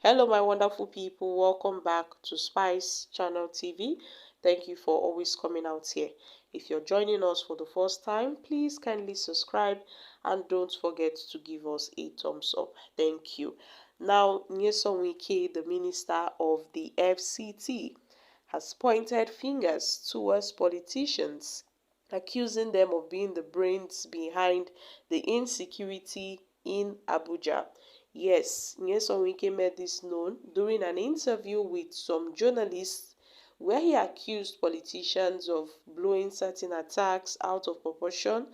Hello, my wonderful people. Welcome back to Spice Channel TV. Thank you for always coming out here. If you're joining us for the first time, please kindly subscribe and don't forget to give us a thumbs up. Thank you. Now, Nyesom Wike, the minister of the FCT, has pointed fingers towards politicians, accusing them of being the brains behind the insecurity in Abuja. Yes, Nyesom Wike made this known during an interview with some journalists where he accused politicians of blowing certain attacks out of proportion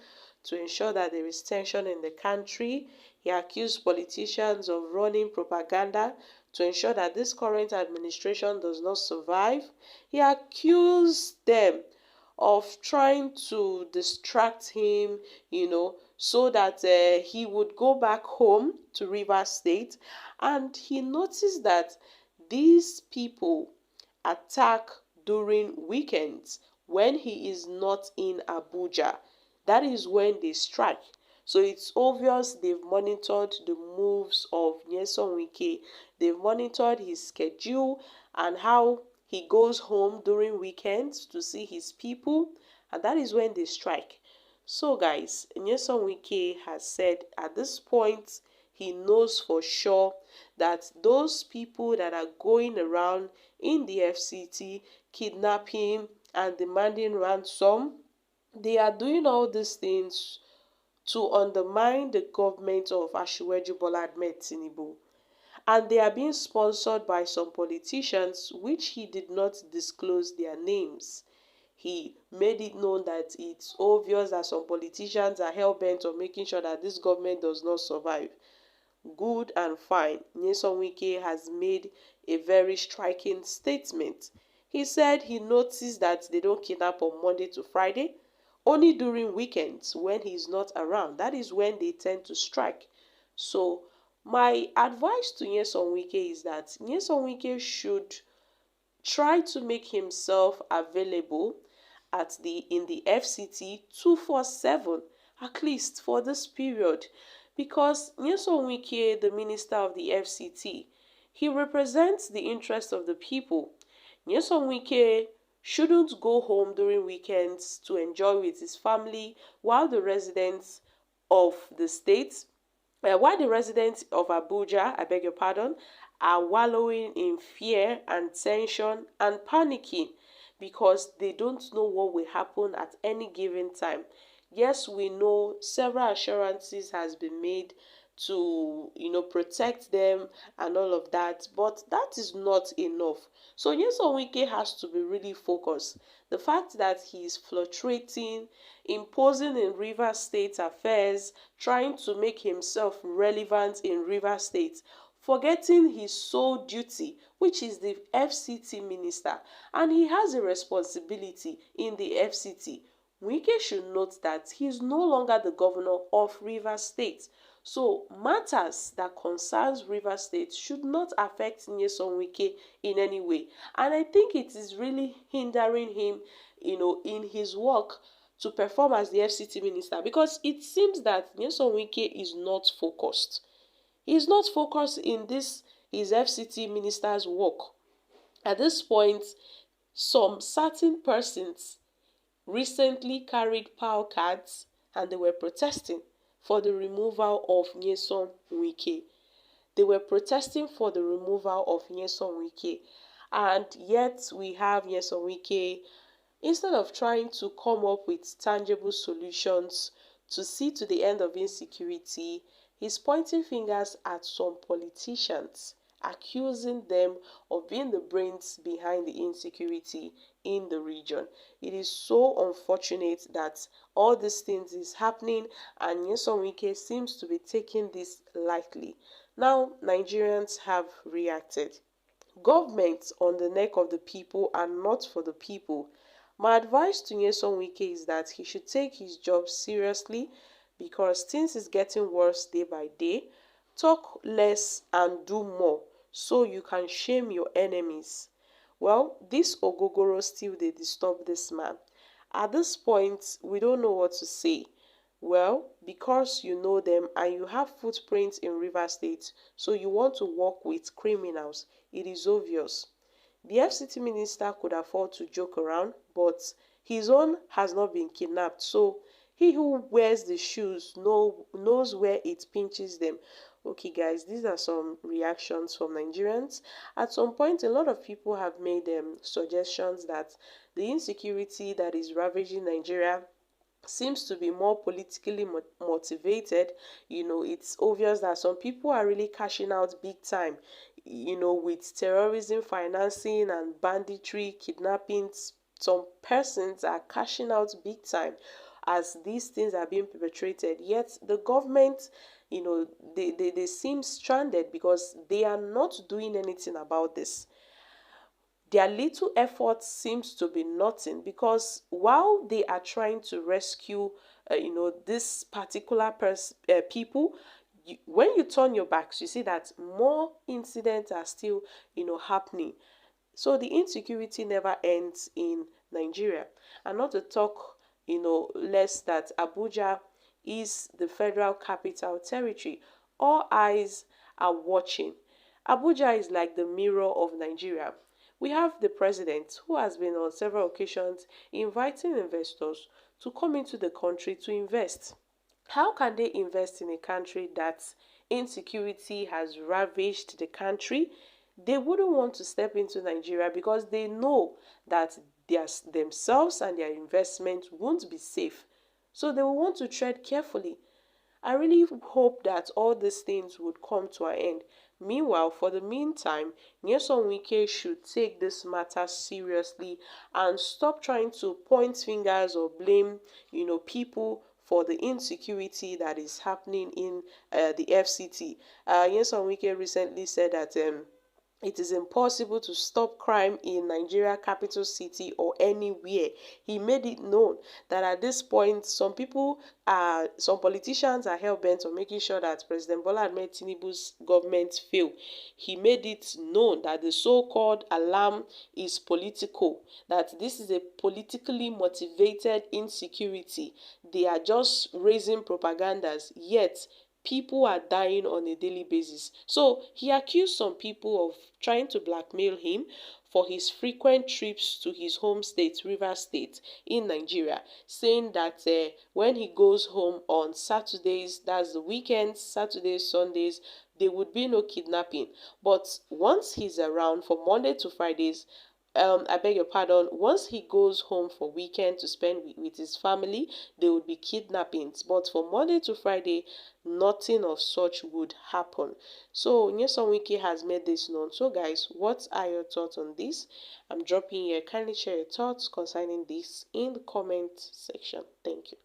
to ensure that there is tension in the country. He accused politicians of running propaganda to ensure that this current administration does not survive. He accused them of trying to distract him, so that he would go back home to Rivers State. And he noticed that these people attack during weekends when he is not in Abuja. That is when they strike. So it's obvious they've monitored the moves of Nyesom Wike. They've monitored his schedule and how he goes home during weekends to see his people, and that is when they strike. So guys, Nyesom Wike has said at this point he knows for sure that those people that are going around in the FCT kidnapping and demanding ransom, they are doing all these things to undermine the government of Asiwaju Bola Ahmed Tinubu. And they are being sponsored by some politicians which he did not disclose their names. He made it known that it's obvious that some politicians are hell-bent on making sure that this government does not survive. Good and fine. Nyesom Wike has made a very striking statement. He said he noticed that they don't kidnap on Monday to Friday, only during weekends when he's not around. That is when they tend to strike. So my advice to Nyesom Wike is that Nyesom Wike should try to make himself available in the FCT 247 at least for this period, because Nyesom Wike, the minister of the FCT, he represents the interest of the people. Nyesom Wike shouldn't go home during weekends to enjoy with his family while the residents of the state while the residents of Abuja, I beg your pardon, are wallowing in fear and tension and panicking because they don't know what will happen at any given time. Yes, we know several assurances has been made to protect them and all of that, but that is not enough. So Nyesom Wike has to be really focused. The fact that he is fluctuating, imposing in Rivers State affairs, trying to make himself relevant in Rivers State, forgetting his sole duty, which is the FCT minister, and he has a responsibility in the FCT. Wike should note that he is no longer the governor of Rivers State. So matters that concerns Rivers State should not affect Nyesom Wike in any way. And I think it is really hindering him, in his work to perform as the FCT minister, because it seems that Nyesom Wike is not focused. He is not focused in his FCT minister's work. At this point, some certain persons recently carried power cards and they were protesting for the removal of Nyesom Wike. They were protesting for the removal of Nyesom Wike. And yet we have Nyesom Wike, instead of trying to come up with tangible solutions to see to the end of insecurity, he's pointing fingers at some politicians, accusing them of being the brains behind the insecurity in the region. It is so unfortunate that all these things is happening and Nyesom Wike seems to be taking this lightly. Now, Nigerians have reacted. Governments on the neck of the people are not for the people. My advice to Nyesom Wike is that he should take his job seriously because things is getting worse day by day. Talk less and do more so you can shame your enemies. Well, this Ogogoro still they disturb this man. At this point, we don't know what to say. Well, because you know them and you have footprints in River State, so you want to work with criminals. It is obvious. The FCT minister could afford to joke around, but his own has not been kidnapped. So he who wears the shoes knows where it pinches them. Okay, guys, these are some reactions from Nigerians. At some point, a lot of people have made suggestions that the insecurity that is ravaging Nigeria seems to be more politically motivated. It's obvious that some people are really cashing out big time, with terrorism financing and banditry, kidnappings. Some persons are cashing out big time as these things are being perpetrated. Yet the government, they seem stranded because they are not doing anything about this. Their little effort seems to be nothing, because while they are trying to rescue this particular people, when you turn your backs, you see that more incidents are still happening. So the insecurity never ends in Nigeria. And not to talk less that Abuja is the federal capital territory. All eyes are watching. Abuja is like the mirror of Nigeria. We have the president who has been on several occasions inviting investors to come into the country to invest. How can they invest in a country that insecurity has ravaged the country? They wouldn't want to step into Nigeria because they know that themselves and their investment won't be safe. So they will want to tread carefully. I really hope that all these things would come to an end. Meanwhile, for the meantime, Nyesom Wike should take this matter seriously and stop trying to point fingers or blame, people for the insecurity that is happening in the FCT. Nyesom Wike recently said that it is impossible to stop crime in Nigeria capital city or anywhere. He made it known that at this point, some politicians are hell-bent on making sure that President Bola Ahmed Tinubu's government fail. He made it known that the so-called alarm is political, that this is a politically motivated insecurity. They are just raising propagandas, yet people are dying on a daily basis. So he accused some people of trying to blackmail him for his frequent trips to his home state, River State, in Nigeria, saying that when he goes home on Saturdays, that's the weekends, Saturdays, Sundays, there would be no kidnapping. But once he's around from Monday to Fridays, I beg your pardon, once he goes home for weekend to spend with his family, there would be kidnappings. But from Monday to Friday, nothing of such would happen. So Nyesom Wike has made this known. So guys, what are your thoughts on this? I'm dropping here. Kindly share your thoughts concerning this in the comment section. Thank you.